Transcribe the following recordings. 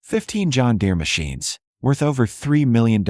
15 John Deere machines, worth over $3 million,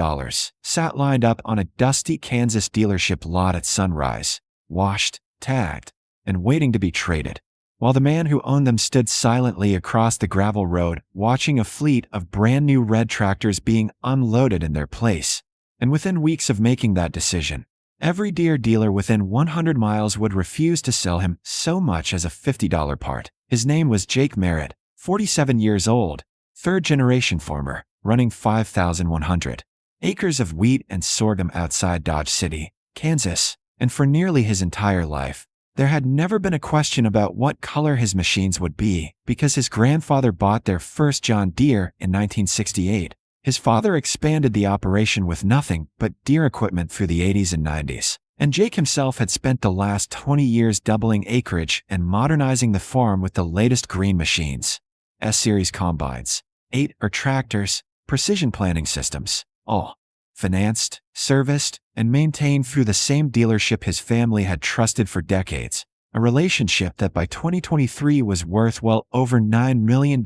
sat lined up on a dusty Kansas dealership lot at sunrise, washed, tagged, and waiting to be traded, while the man who owned them stood silently across the gravel road, watching a fleet of brand-new red tractors being unloaded in their place. And within weeks of making that decision, every Deere dealer within 100 miles would refuse to sell him so much as a $50 part. His name was Jake Merritt, 47 years old, third-generation farmer, running 5,100 acres of wheat and sorghum outside Dodge City, Kansas. And for nearly his entire life, there had never been a question about what color his machines would be, because his grandfather bought their first John Deere in 1968. His father expanded the operation with nothing but Deere equipment through the 80s and 90s, and Jake himself had spent the last 20 years doubling acreage and modernizing the farm with the latest green machines, S-Series combines, 8R tractors, precision planting systems, all financed, serviced, and maintained through the same dealership his family had trusted for decades, a relationship that by 2023 was worth well over $9 million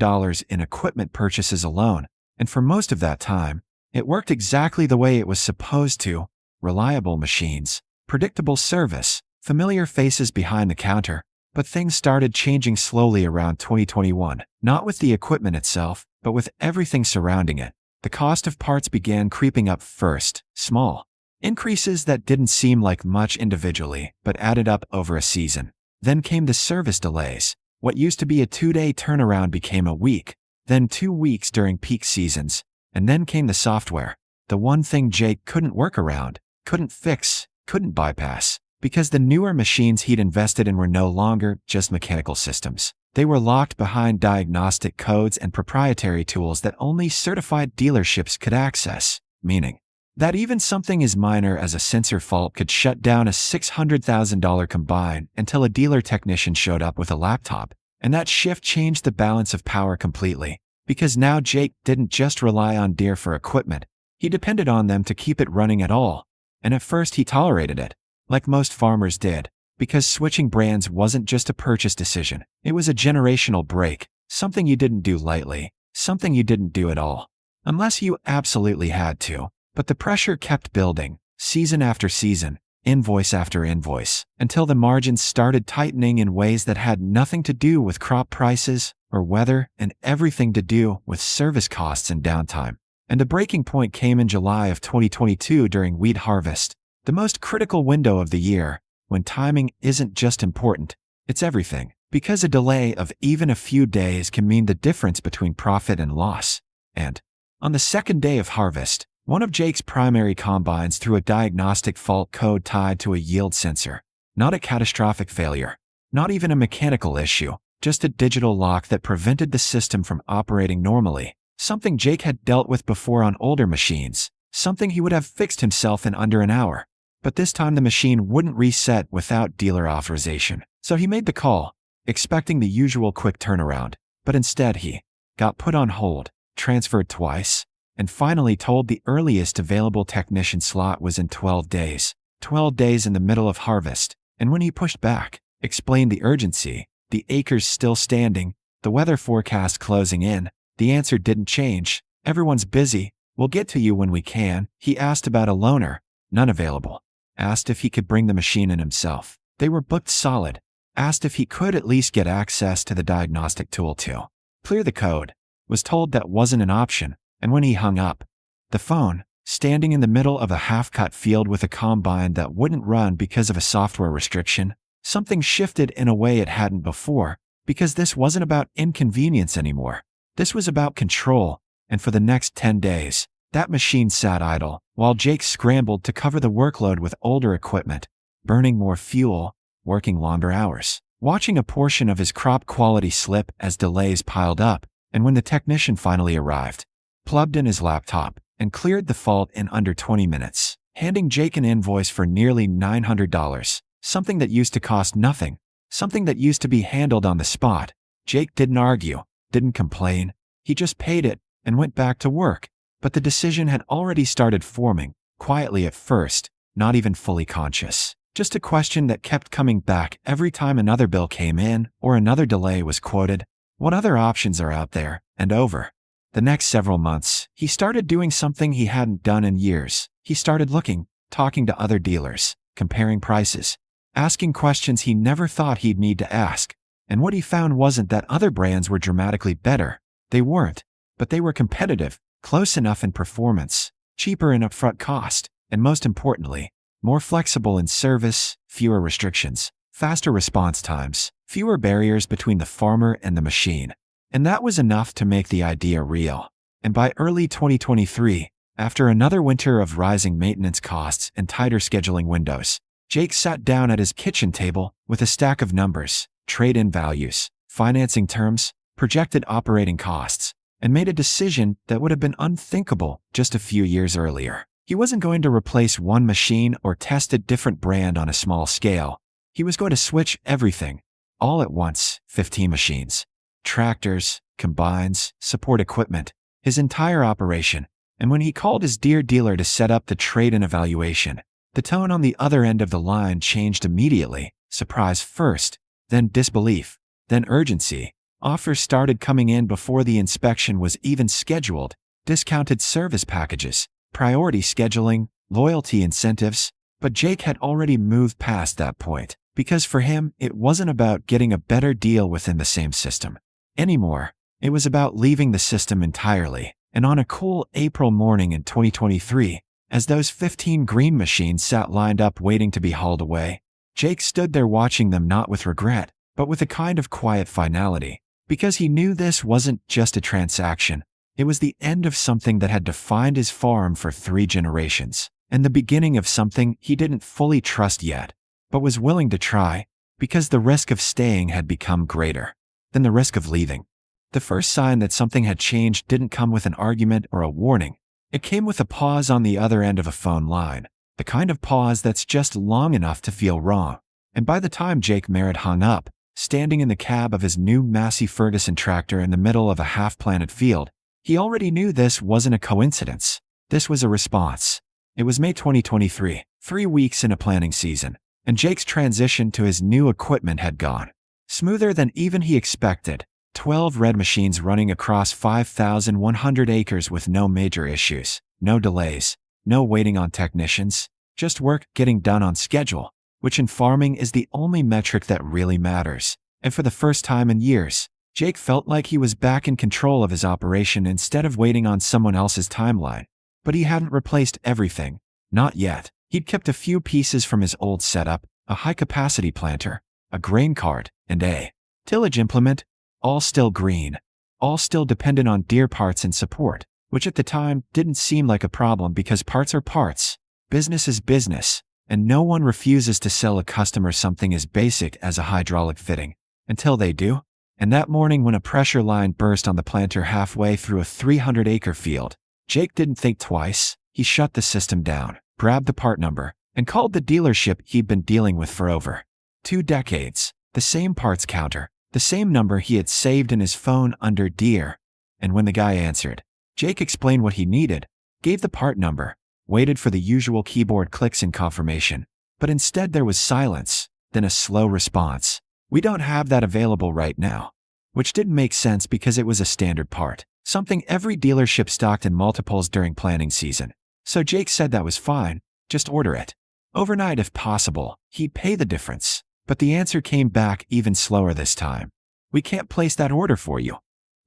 in equipment purchases alone. And for most of that time, it worked exactly the way it was supposed to: reliable machines, predictable service, familiar faces behind the counter. But things started changing slowly around 2021, not with the equipment itself, but with everything surrounding it. The cost of parts began creeping up first, small increases that didn't seem like much individually, but added up over a season. Then came the service delays. What used to be a 2-day turnaround became a week, then 2 weeks during peak seasons, and then came the software, the one thing Jake couldn't work around, couldn't fix, couldn't bypass, because the newer machines he'd invested in were no longer just mechanical systems. They were locked behind diagnostic codes and proprietary tools that only certified dealerships could access, meaning that even something as minor as a sensor fault could shut down a $600,000 combine until a dealer technician showed up with a laptop. And that shift changed the balance of power completely, because now Jake didn't just rely on Deere for equipment, he depended on them to keep it running at all. And at first he tolerated it, like most farmers did, because switching brands wasn't just a purchase decision, it was a generational break, something you didn't do lightly, something you didn't do at all, unless you absolutely had to. But the pressure kept building, season after season, invoice after invoice, until the margins started tightening in ways that had nothing to do with crop prices or weather and everything to do with service costs and downtime. And the breaking point came in July of 2022 during wheat harvest, the most critical window of the year, when timing isn't just important, it's everything, because a delay of even a few days can mean the difference between profit and loss. And on the second day of harvest, one of Jake's primary combines threw a diagnostic fault code tied to a yield sensor. Not a catastrophic failure, not even a mechanical issue, just a digital lock that prevented the system from operating normally, something Jake had dealt with before on older machines, something he would have fixed himself in under an hour. But this time the machine wouldn't reset without dealer authorization. So he made the call, expecting the usual quick turnaround, but instead he got put on hold, transferred twice, and finally told the earliest available technician slot was in 12 days. 12 days in the middle of harvest. And when he pushed back, explained the urgency, the acres still standing, the weather forecast closing in, the answer didn't change. Everyone's busy, we'll get to you when we can. He asked about a loaner, none available. Asked if he could bring the machine in himself. They were booked solid. Asked if he could at least get access to the diagnostic tool to clear the code. Was told that wasn't an option, and when he hung up the phone, standing in the middle of a half-cut field with a combine that wouldn't run because of a software restriction, something shifted in a way it hadn't before, because this wasn't about inconvenience anymore. This was about control, and for the next 10 days, that machine sat idle, while Jake scrambled to cover the workload with older equipment, burning more fuel, working longer hours, watching a portion of his crop quality slip as delays piled up. And when the technician finally arrived, plugged in his laptop, and cleared the fault in under 20 minutes, handing Jake an invoice for nearly $900, something that used to cost nothing, something that used to be handled on the spot. Jake didn't argue, didn't complain, he just paid it and went back to work. But the decision had already started forming, quietly at first, not even fully conscious. Just a question that kept coming back every time another bill came in or another delay was quoted. What other options are out there? And over The next several months, he started doing something he hadn't done in years. He started looking, talking to other dealers, comparing prices, asking questions he never thought he'd need to ask. And what he found wasn't that other brands were dramatically better. They weren't, but they were competitive, close enough in performance, cheaper in upfront cost, and most importantly, more flexible in service, fewer restrictions, faster response times, fewer barriers between the farmer and the machine. And that was enough to make the idea real. And by early 2023, after another winter of rising maintenance costs and tighter scheduling windows, Jake sat down at his kitchen table with a stack of numbers, trade-in values, financing terms, projected operating costs, and made a decision that would have been unthinkable just a few years earlier. He wasn't going to replace one machine or test a different brand on a small scale. He was going to switch everything, all at once, 15 machines. Tractors, combines, support equipment, his entire operation. And when he called his Deere dealer to set up the trade-in evaluation, the tone on the other end of the line changed immediately. Surprise first, then disbelief, then urgency. Offers started coming in before the inspection was even scheduled. Discounted service packages, priority scheduling, loyalty incentives. But Jake had already moved past that point, because for him, it wasn't about getting a better deal within the same system anymore. It was about leaving the system entirely. And on a cool April morning in 2023, as those 15 green machines sat lined up waiting to be hauled away, Jake stood there watching them, not with regret, but with a kind of quiet finality, because he knew this wasn't just a transaction. It was the end of something that had defined his farm for 3 generations, and the beginning of something he didn't fully trust yet, but was willing to try, because the risk of staying had become greater than the risk of leaving. The first sign that something had changed didn't come with an argument or a warning. It came with a pause on the other end of a phone line, the kind of pause that's just long enough to feel wrong. And by the time Jake Merritt hung up, standing in the cab of his new Massey Ferguson tractor in the middle of a half-planted field, he already knew this wasn't a coincidence. This was a response. It was May 2023, 3 weeks in a planting season, and Jake's transition to his new equipment had gone smoother than even he expected. 12 red machines running across 5,100 acres with no major issues, no delays, no waiting on technicians, just work getting done on schedule, which in farming is the only metric that really matters. And for the first time in years, Jake felt like he was back in control of his operation instead of waiting on someone else's timeline. But he hadn't replaced everything. Not yet. He'd kept a few pieces from his old setup, a high-capacity planter, a grain cart, and a tillage implement, all still green, all still dependent on Deere parts and support, which at the time didn't seem like a problem because parts are parts, business is business, and no one refuses to sell a customer something as basic as a hydraulic fitting, until they do. And that morning when a pressure line burst on the planter halfway through a 300-acre field, Jake didn't think twice. He shut the system down, grabbed the part number, and called the dealership he'd been dealing with for over 2 decades, the same parts counter, the same number he had saved in his phone under Deere. And when the guy answered, Jake explained what he needed, gave the part number, waited for the usual keyboard clicks in confirmation. But instead there was silence, then a slow response. "We don't have that available right now." Which didn't make sense because it was a standard part, something every dealership stocked in multiples during planting season. So Jake said that was fine, just order it. Overnight if possible, he'd pay the difference. But the answer came back even slower this time. "We can't place that order for you."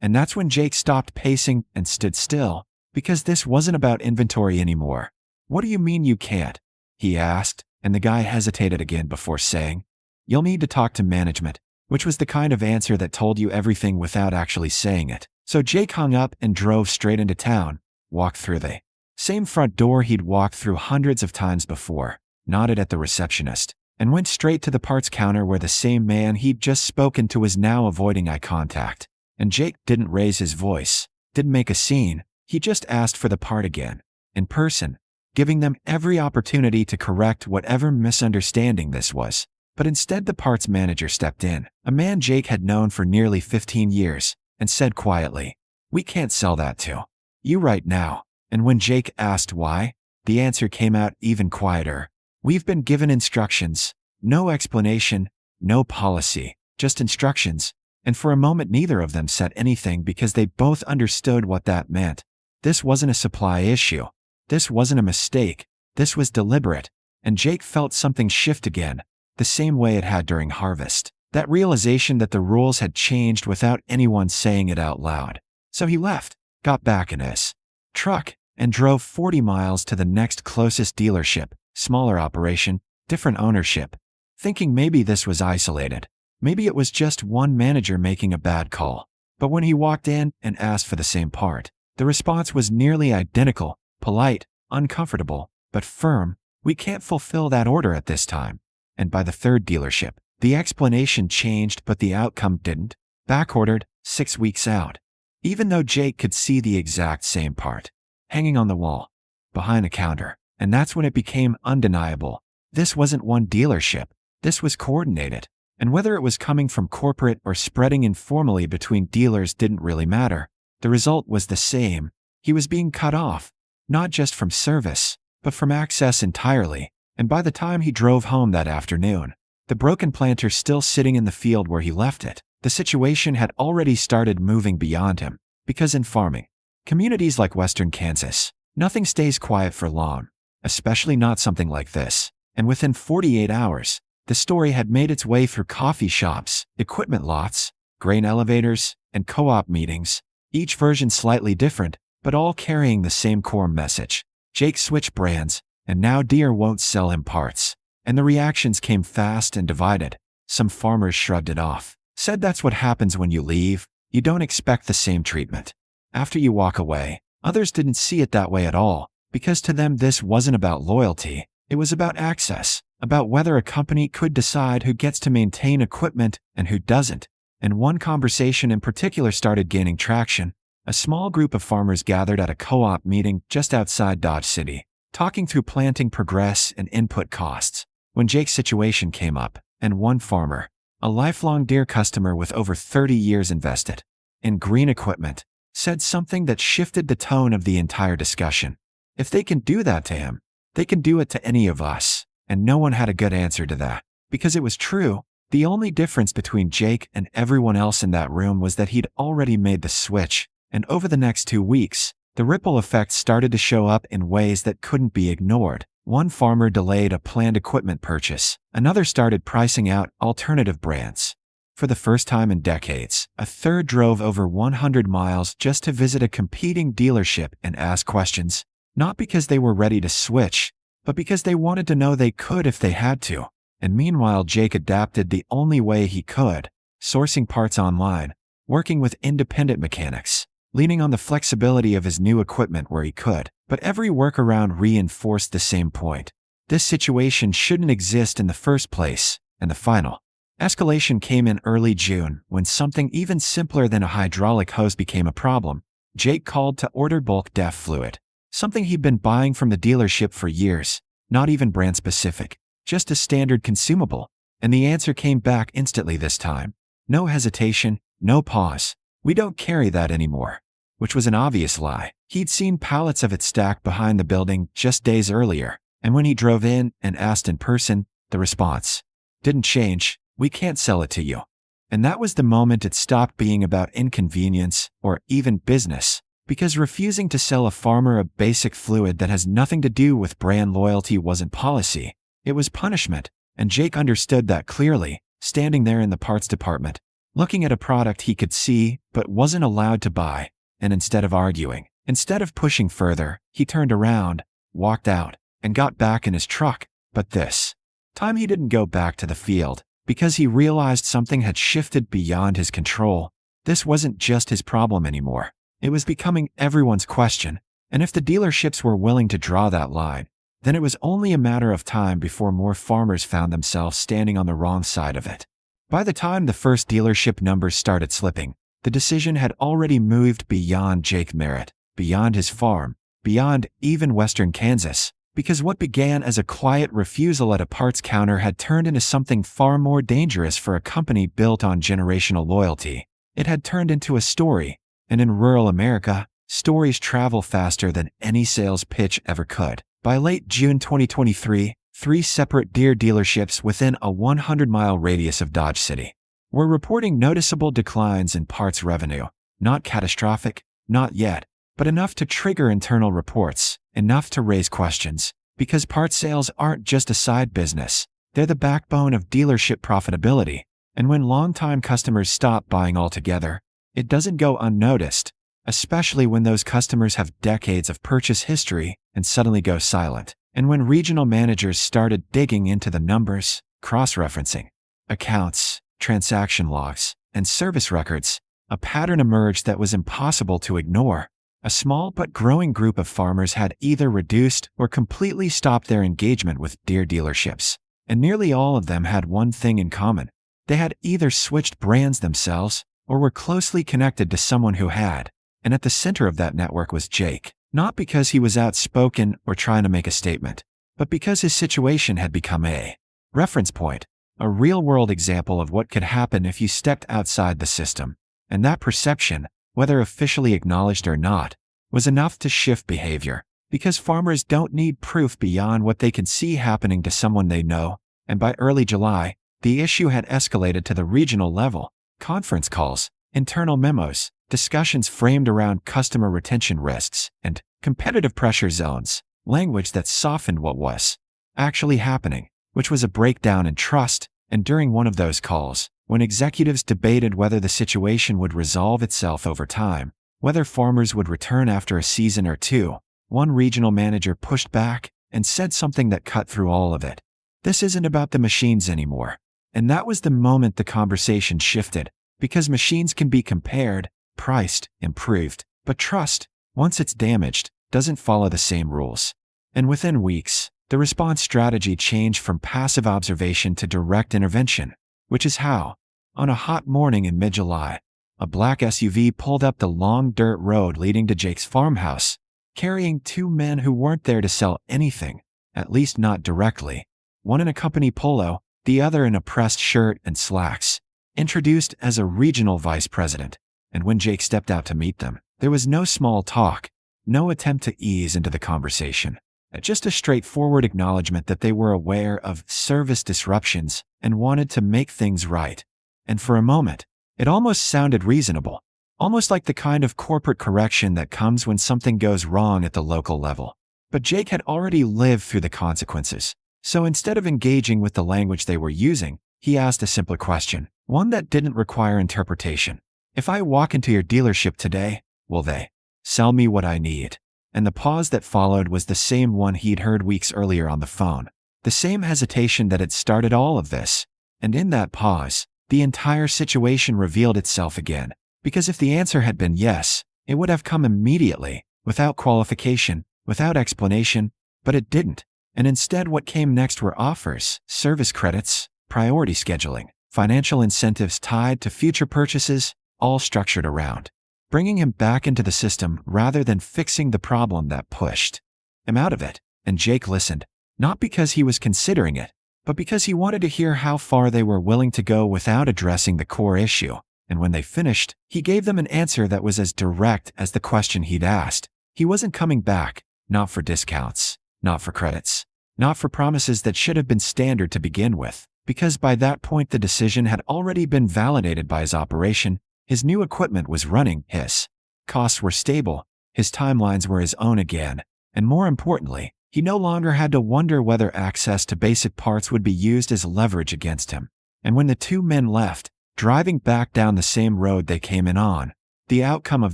And that's when Jake stopped pacing and stood still, because this wasn't about inventory anymore. "What do you mean you can't?" he asked, and the guy hesitated again before saying, "You'll need to talk to management," which was the kind of answer that told you everything without actually saying it. So Jake hung up and drove straight into town, walked through the same front door he'd walked through hundreds of times before, nodded at the receptionist, and went straight to the parts counter where the same man he'd just spoken to was now avoiding eye contact. And Jake didn't raise his voice, didn't make a scene. He just asked for the part again, in person, giving them every opportunity to correct whatever misunderstanding this was. But instead the parts manager stepped in, a man Jake had known for nearly 15 years, and said quietly, "We can't sell that to you right now." And when Jake asked why, the answer came out even quieter. "We've been given instructions." No explanation, no policy, just instructions. And for a moment neither of them said anything because they both understood what that meant. This wasn't a supply issue. This wasn't a mistake. This was deliberate. And Jake felt something shift again, the same way it had during harvest. That realization that the rules had changed without anyone saying it out loud. So he left, got back in his truck, and drove 40 miles to the next closest dealership, smaller operation, different ownership, thinking maybe this was isolated. Maybe it was just one manager making a bad call. But when he walked in and asked for the same part, the response was nearly identical, polite, uncomfortable, but firm. We can't fulfill that order at this time. And by the third dealership, the explanation changed but the outcome didn't. Backordered, 6 weeks out. Even though Jake could see the exact same part, hanging on the wall, behind a counter. And that's when it became undeniable. This wasn't one dealership. This was coordinated. And whether it was coming from corporate or spreading informally between dealers didn't really matter. The result was the same. He was being cut off, not just from service, but from access entirely. And by the time he drove home that afternoon, the broken planter still sitting in the field where he left it, the situation had already started moving beyond him. Because in farming, communities like Western Kansas, nothing stays quiet for long, especially not something like this. And within 48 hours, the story had made its way through coffee shops, equipment lots, grain elevators, and co-op meetings, each version slightly different, but all carrying the same core message. Jake switched brands, and now Deere won't sell him parts. And the reactions came fast and divided. Some farmers shrugged it off, said that's what happens when you leave. You don't expect the same treatment after you walk away. Others didn't see it that way at all, because to them this wasn't about loyalty. It was about access, about whether a company could decide who gets to maintain equipment and who doesn't. And one conversation in particular started gaining traction. A small group of farmers gathered at a co-op meeting just outside Dodge City, talking through planting progress and input costs. When Jake's situation came up, and one farmer, a lifelong Deere customer with over 30 years invested in green equipment, said something that shifted the tone of the entire discussion. If they can do that to him, they can do it to any of us. And no one had a good answer to that. Because it was true. The only difference between Jake and everyone else in that room was that he'd already made the switch. And over the next 2 weeks, the ripple effects started to show up in ways that couldn't be ignored. One farmer delayed a planned equipment purchase. Another started pricing out alternative brands. For the first time in decades, a third drove over 100 miles just to visit a competing dealership and ask questions. Not because they were ready to switch, but because they wanted to know they could if they had to. And meanwhile, Jake adapted the only way he could, sourcing parts online, working with independent mechanics, leaning on the flexibility of his new equipment where he could. But every workaround reinforced the same point. This situation shouldn't exist in the first place. And the final escalation came in early June when something even simpler than a hydraulic hose became a problem. Jake called to order bulk DEF fluid. Something he'd been buying from the dealership for years, not even brand specific, just a standard consumable. And the answer came back instantly this time. No hesitation, no pause. We don't carry that anymore. Which was an obvious lie. He'd seen pallets of it stacked behind the building just days earlier. And when he drove in and asked in person, the response didn't change. We can't sell it to you. And that was the moment it stopped being about inconvenience or even business. Because refusing to sell a farmer a basic fluid that has nothing to do with brand loyalty wasn't policy. It was punishment. And Jake understood that clearly, standing there in the parts department, looking at a product he could see but wasn't allowed to buy. And instead of arguing, instead of pushing further, he turned around, walked out, and got back in his truck. But this time he didn't go back to the field, because he realized something had shifted beyond his control. This wasn't just his problem anymore. It was becoming everyone's question, and if the dealerships were willing to draw that line, then it was only a matter of time before more farmers found themselves standing on the wrong side of it. By the time the first dealership numbers started slipping, the decision had already moved beyond Jake Merritt, beyond his farm, beyond even Western Kansas, because what began as a quiet refusal at a parts counter had turned into something far more dangerous for a company built on generational loyalty. It had turned into a story. And in rural America, stories travel faster than any sales pitch ever could. By late June 2023, 3 separate Deere dealerships within a 100-mile radius of Dodge City were reporting noticeable declines in parts revenue. Not catastrophic, not yet, but enough to trigger internal reports, enough to raise questions. Because parts sales aren't just a side business, they're the backbone of dealership profitability. And when longtime customers stop buying altogether, it doesn't go unnoticed, especially when those customers have decades of purchase history and suddenly go silent. And when regional managers started digging into the numbers, cross-referencing accounts, transaction logs, and service records, a pattern emerged that was impossible to ignore. A small but growing group of farmers had either reduced or completely stopped their engagement with Deere dealerships. And nearly all of them had one thing in common. They had either switched brands themselves or were closely connected to someone who had. And at the center of that network was Jake, not because he was outspoken or trying to make a statement, but because his situation had become a reference point, a real-world example of what could happen if you stepped outside the system. And that perception, whether officially acknowledged or not, was enough to shift behavior, because farmers don't need proof beyond what they can see happening to someone they know. And by early July, the issue had escalated to the regional level. Conference calls, internal memos, discussions framed around customer retention risks, and competitive pressure zones, language that softened what was actually happening, which was a breakdown in trust. And during one of those calls, when executives debated whether the situation would resolve itself over time, whether farmers would return after a season or two, one regional manager pushed back and said something that cut through all of it. This isn't about the machines anymore. And that was the moment the conversation shifted, because machines can be compared, priced, improved, but trust, once it's damaged, doesn't follow the same rules. And within weeks, the response strategy changed from passive observation to direct intervention, which is how, on a hot morning in mid-July, a black SUV pulled up the long dirt road leading to Jake's farmhouse, carrying two men who weren't there to sell anything, at least not directly. One in a company polo, the other in a pressed shirt and slacks, introduced as a regional vice president. And when Jake stepped out to meet them, there was no small talk, no attempt to ease into the conversation. Just a straightforward acknowledgement that they were aware of service disruptions and wanted to make things right. And for a moment, it almost sounded reasonable, almost like the kind of corporate correction that comes when something goes wrong at the local level. But Jake had already lived through the consequences. So instead of engaging with the language they were using, he asked a simple question, one that didn't require interpretation. If I walk into your dealership today, will they sell me what I need? And the pause that followed was the same one he'd heard weeks earlier on the phone, the same hesitation that had started all of this. And in that pause, the entire situation revealed itself again, because if the answer had been yes, it would have come immediately, without qualification, without explanation, but it didn't. And instead what came next were offers, service credits, priority scheduling, financial incentives tied to future purchases, all structured around bringing him back into the system rather than fixing the problem that pushed him out of it. And Jake listened, not because he was considering it, but because he wanted to hear how far they were willing to go without addressing the core issue. And when they finished, he gave them an answer that was as direct as the question he'd asked. He wasn't coming back, not for discounts, not for credits, not for promises that should have been standard to begin with, because by that point the decision had already been validated by his operation. His new equipment was running, his costs were stable, his timelines were his own again, and more importantly, he no longer had to wonder whether access to basic parts would be used as leverage against him. And when the two men left, driving back down the same road they came in on, the outcome of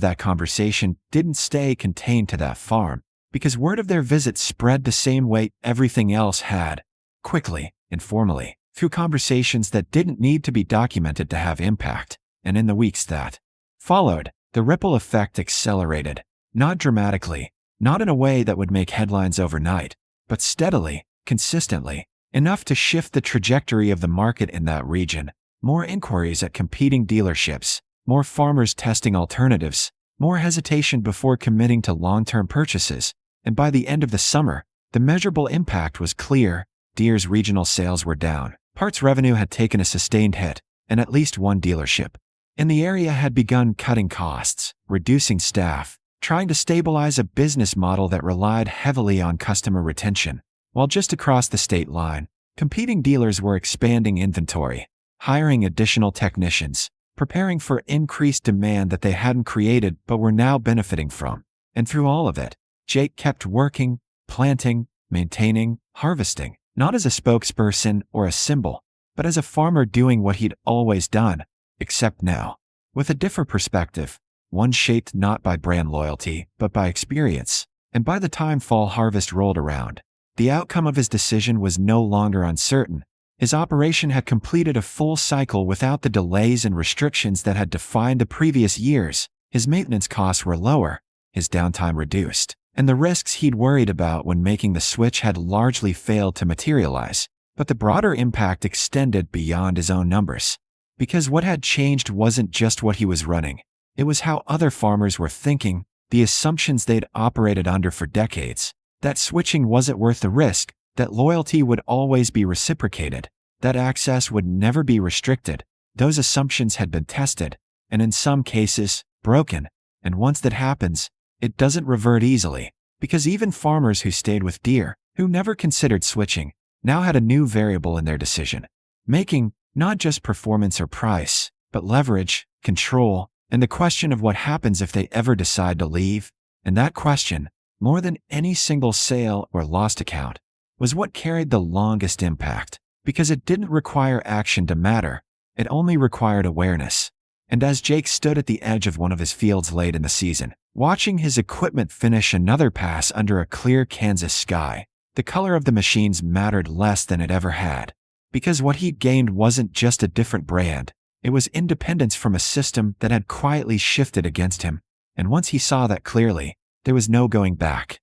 that conversation didn't stay contained to that farm, because word of their visit spread the same way everything else had, quickly, informally, through conversations that didn't need to be documented to have impact. And in the weeks that followed, the ripple effect accelerated, not dramatically, not in a way that would make headlines overnight, but steadily, consistently, enough to shift the trajectory of the market in that region. More inquiries at competing dealerships, more farmers testing alternatives, more hesitation before committing to long-term purchases. And by the end of the summer, the measurable impact was clear. Deere's regional sales were down. Parts revenue had taken a sustained hit, and at least one dealership in the area had begun cutting costs, reducing staff, trying to stabilize a business model that relied heavily on customer retention. While just across the state line, competing dealers were expanding inventory, hiring additional technicians, preparing for increased demand that they hadn't created but were now benefiting from. And through all of it, Jake kept working, planting, maintaining, harvesting, not as a spokesperson or a symbol, but as a farmer doing what he'd always done, except now, with a different perspective, one shaped not by brand loyalty, but by experience. And by the time fall harvest rolled around, the outcome of his decision was no longer uncertain. His operation had completed a full cycle without the delays and restrictions that had defined the previous years. His maintenance costs were lower, his downtime reduced, and the risks he'd worried about when making the switch had largely failed to materialize. But the broader impact extended beyond his own numbers. Because what had changed wasn't just what he was running. It was how other farmers were thinking, the assumptions they'd operated under for decades, that switching wasn't worth the risk, that loyalty would always be reciprocated, that access would never be restricted. Those assumptions had been tested, and in some cases, broken. And once that happens, it doesn't revert easily, because even farmers who stayed with Deere, who never considered switching, now had a new variable in their decision, making not just performance or price, but leverage, control, and the question of what happens if they ever decide to leave. And that question, more than any single sale or lost account, was what carried the longest impact, because it didn't require action to matter, it only required awareness. And as Jake stood at the edge of one of his fields late in the season, watching his equipment finish another pass under a clear Kansas sky, the color of the machines mattered less than it ever had. Because what he'd gained wasn't just a different brand, it was independence from a system that had quietly shifted against him. And once he saw that clearly, there was no going back.